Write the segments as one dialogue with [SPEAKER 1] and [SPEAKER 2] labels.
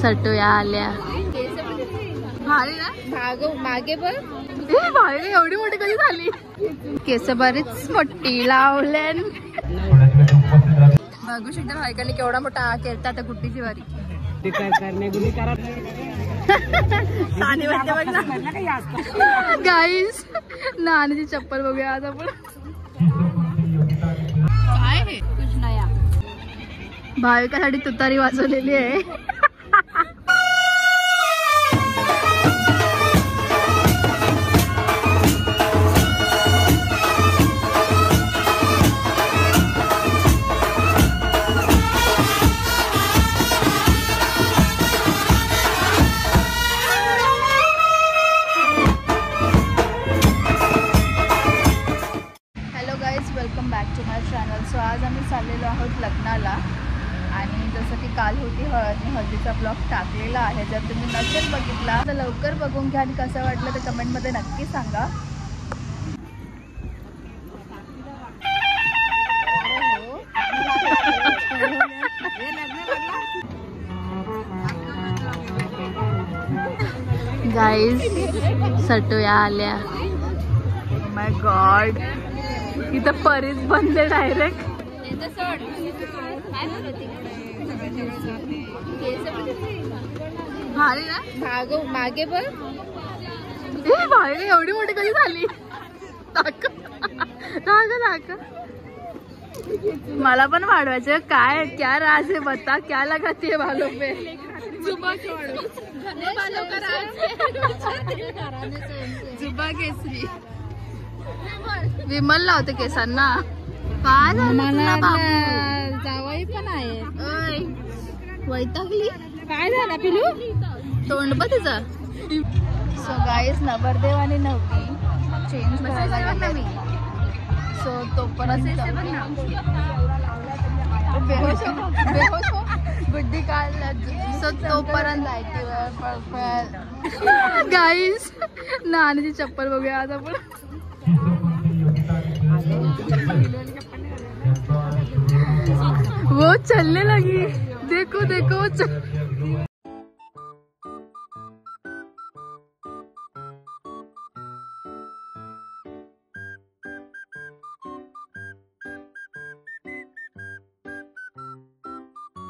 [SPEAKER 1] सटोया आल्या भारी ना मागे बघ भारी एवढी मोठी कधी झाली केस बरीच मोठी लावल्यान बघू शकता भाईकांनी केवढा मोठा केलता आता गुड्डीची वारी गाईस नानीची चप्पल बघूया आज आपण काय हे कुछ नया भाविकासाठी तुतारी वाजवलेली आहे welcome back to my channel. So आज आम्ही चाललेलो आहोत लग्नाला आणि जसं की काल होती हळद मी हळदीचा ब्लॉग टाकलेला आहे. जर तुम्ही नसेल बघितला तर लवकर बघून घ्या आणि कसं वाटलं ते कमेंटमध्ये नक्की सांगा. गाईज सटोया आल्या. माय गॉड इथं परीच बनले डायरेक्ट भारी ना मागे बघ भारी एवढी मोठी कधी झाली मला पण वाढवायचं काय क्या राज है बता क्या लगाती है बालों पे जुबा केसरी विमल लावते केसांना काय जावई पण आहे वैतागली काय झालं पिलू तोंड बघ तिचा. सो गाईस नवरदेव आणि नवरी चेंज करायला गेले. सो तो परत गुड्डी काढला. सो तोपर्यंत लाईटीवर गाईस नानीची चप्पल बघूया आज आपण. वो चलने लगी देखो देखो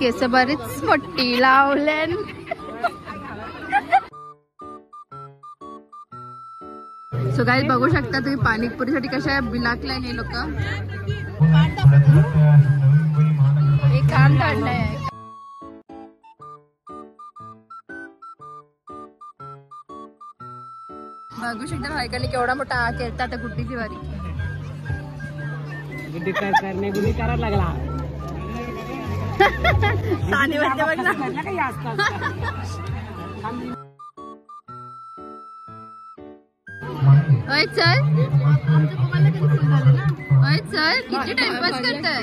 [SPEAKER 1] केस बरीच मोठी लावल्यान. सो गाईस बघू शकता तुम्ही पाणीपुरीसाठी कशा बिलाकलाय हे लोक. एक काम काढलंय बघू शकता भाईकांनी केवढा मोठा केलता आता गुड्डीची वारी. गुड्डी करायला लागला चल चल किती टाइमपास करताय.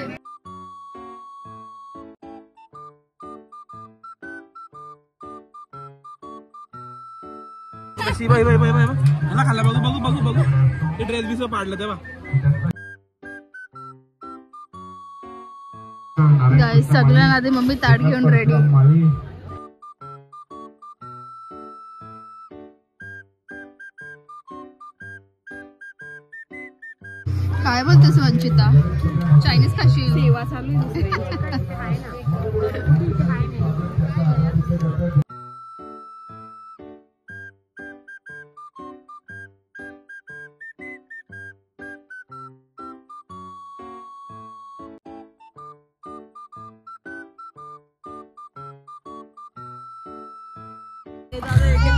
[SPEAKER 2] खाल्ला बघू बघू बघू बघू ते ड्रेस बिस पाडलं तेव्हा.
[SPEAKER 1] गाईस सगळ्यांना आधी मम्मी ताट घेऊन रेडी. काय बोलतेस वंचिता चायनीज खाशी सेवा चालू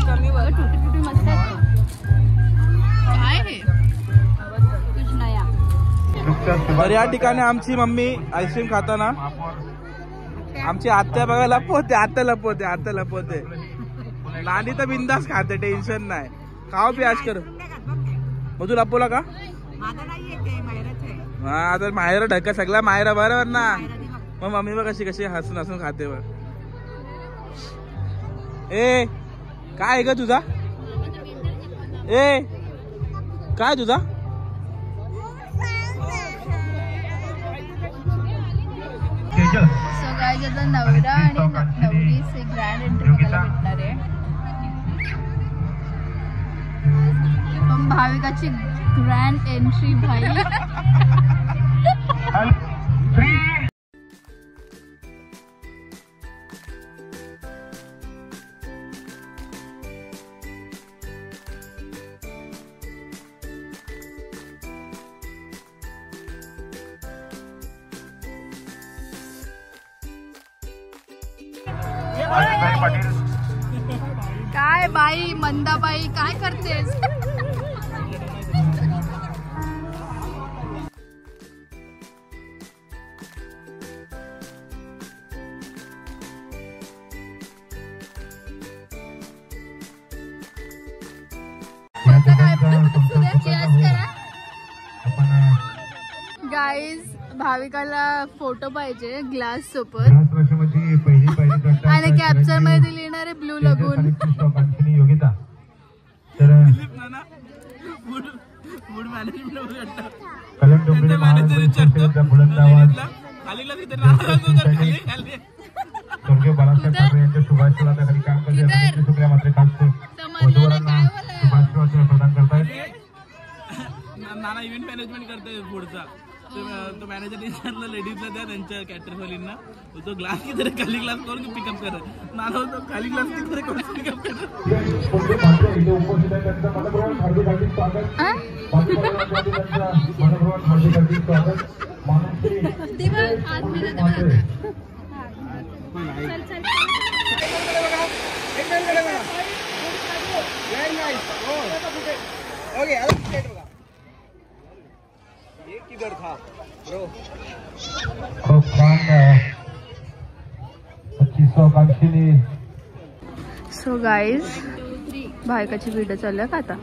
[SPEAKER 1] कमी बघ टुटी टुटी मस्त आहे. काय हे कुछ नया.
[SPEAKER 2] तर या ठिकाणी आमची मम्मी आईस्क्रीम खाताना आमची आत्या बघा लपवते आता लपवते. नानी तर बिंदास खाते टेन्शन नाही. खाओ बी आज कर मग तू लपवला का हा आता माहेर ढका सगळा माहेरा बरोबर ना. मग मम्मी बघ कशी कशी हसून हसून खाते बघ. ए काय ग तुझा ए काय तुझा
[SPEAKER 1] सो गाईज आता नवरा आणि नवरीचे ग्रँड एंट्री बघायला भेटणार आहे. पण भाविकाची ग्रँड एंट्री भाई. काय बाई मंदाबाई काय करतेस? गाईज भाविकाला फोटो पाहिजे ग्लास सोबत आणि कॅप्चर मध्ये लिहिणार आहे ब्लू लगून.
[SPEAKER 2] नाना इव्हेंट मॅनेजमेंट करतोय पुढचा. तो मॅनेजर विचारलं लेडीजला द्या त्यांच्या कॅटरवालींना, तो ग्लास किती खाली ग्लास करून पिकअप करत. नाना होतो खाली ग्लास किती करून पिकअप करत. किधर था ब्रो?
[SPEAKER 1] सो गाईज भाविकाची व्हिडिओ चालू आहे का आता?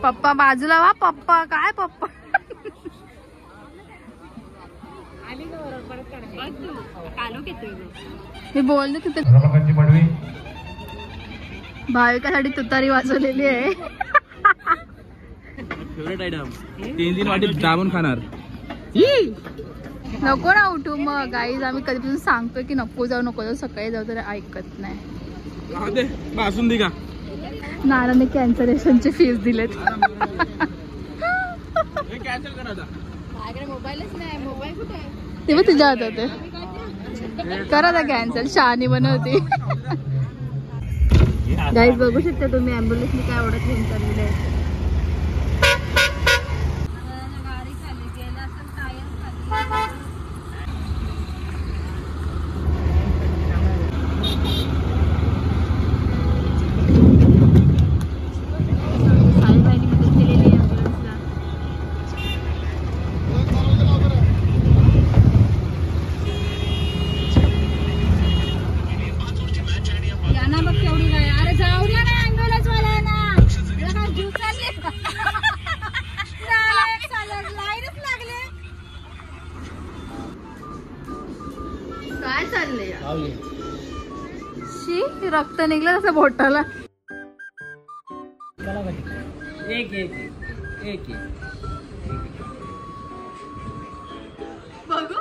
[SPEAKER 1] पप्पा बाजूला वा. पप्पा काय पप्पा मी बोलते तिथे भाविकासाठी तुतारी वाजवलेली आहे.
[SPEAKER 2] फेवरेट आयटम 3 वाटी दाबून खाणार.
[SPEAKER 1] नको ना उठू मग. गाईज आम्ही कधीपासून सांगतोय की नको जाऊ सकाळी जाऊ तर ऐकत नाही.
[SPEAKER 2] बासून दे का
[SPEAKER 1] नानाने कॅन्सलेशनची फीस दिलेत.
[SPEAKER 2] कॅन्सल करायचा
[SPEAKER 1] मोबाईलच नाही. मोबाईल कुठे तेव्हा तुझ्या हातात आहे. करा आता कॅन्सल. शहाणी बनवती. गाईज बघू शकता तुम्ही ॲम्ब्युलन्सने काय एवढं घेऊन चाललेलं आहे. काय चाललंय? शी रक्त निघलं असं बोटाला.
[SPEAKER 3] एक एक एक
[SPEAKER 1] बघू.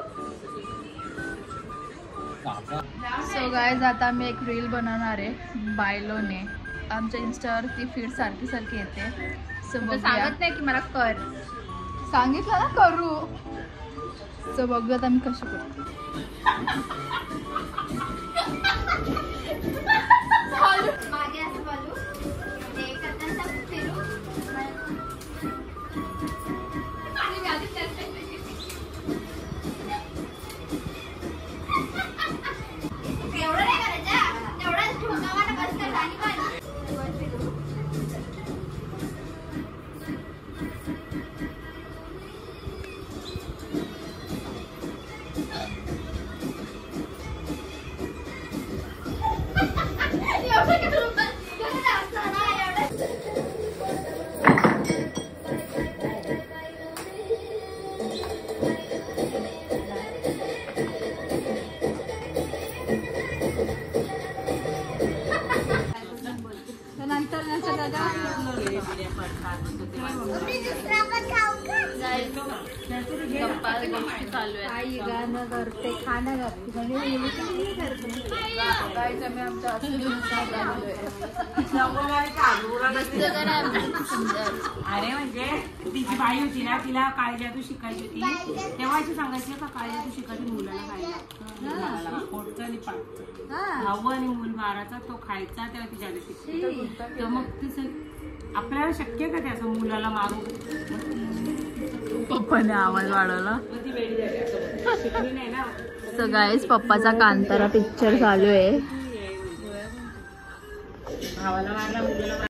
[SPEAKER 1] सो गाईज आता मी एक रील बनवणार आहे बायलोने. आमच्या इंस्टावरती फीड सारखी येते. सो सांगत नाही की मला कर. सांगितलं ना करू. सो बघूयात आम्ही कशी करतो.
[SPEAKER 4] मागे असं बोलू ते करताना फिरू एवढं नाही करायचं. तेवढंच ठोकावानं बस कर आणि पण
[SPEAKER 1] नंतर दादा
[SPEAKER 4] दुसरा पण खाऊ का?
[SPEAKER 1] गप्पा गोष्टी चालू आहेत.
[SPEAKER 4] आई गाणं करते खाणं करते
[SPEAKER 1] गाईज आम्ही आमच्या असुरीनुसार आलोय. मस्त जरा सुंदर.
[SPEAKER 3] अरे म्हणजे तिची बाई होती ना, तिला काळी जादू शिकायची होती, तेव्हा अशी सांगायची का काळी जादू शिकायची मुलाला खायला पोटचं आणि पाठचं हवं आणि मूल मारायचा तो खायचा, तेव्हा ती जादू शिकते. तर मग तिचं आपल्याला शक्य का ते असं मुलाला मारू?
[SPEAKER 1] पप्पाने आवाज वाढवला.
[SPEAKER 3] मग ती वेळी झाली असं शिकली नाही ना.
[SPEAKER 1] सो गाईज पप्पाचा कांतारा पिक्चर चालू आहे.
[SPEAKER 3] भावाला मारला मुलाला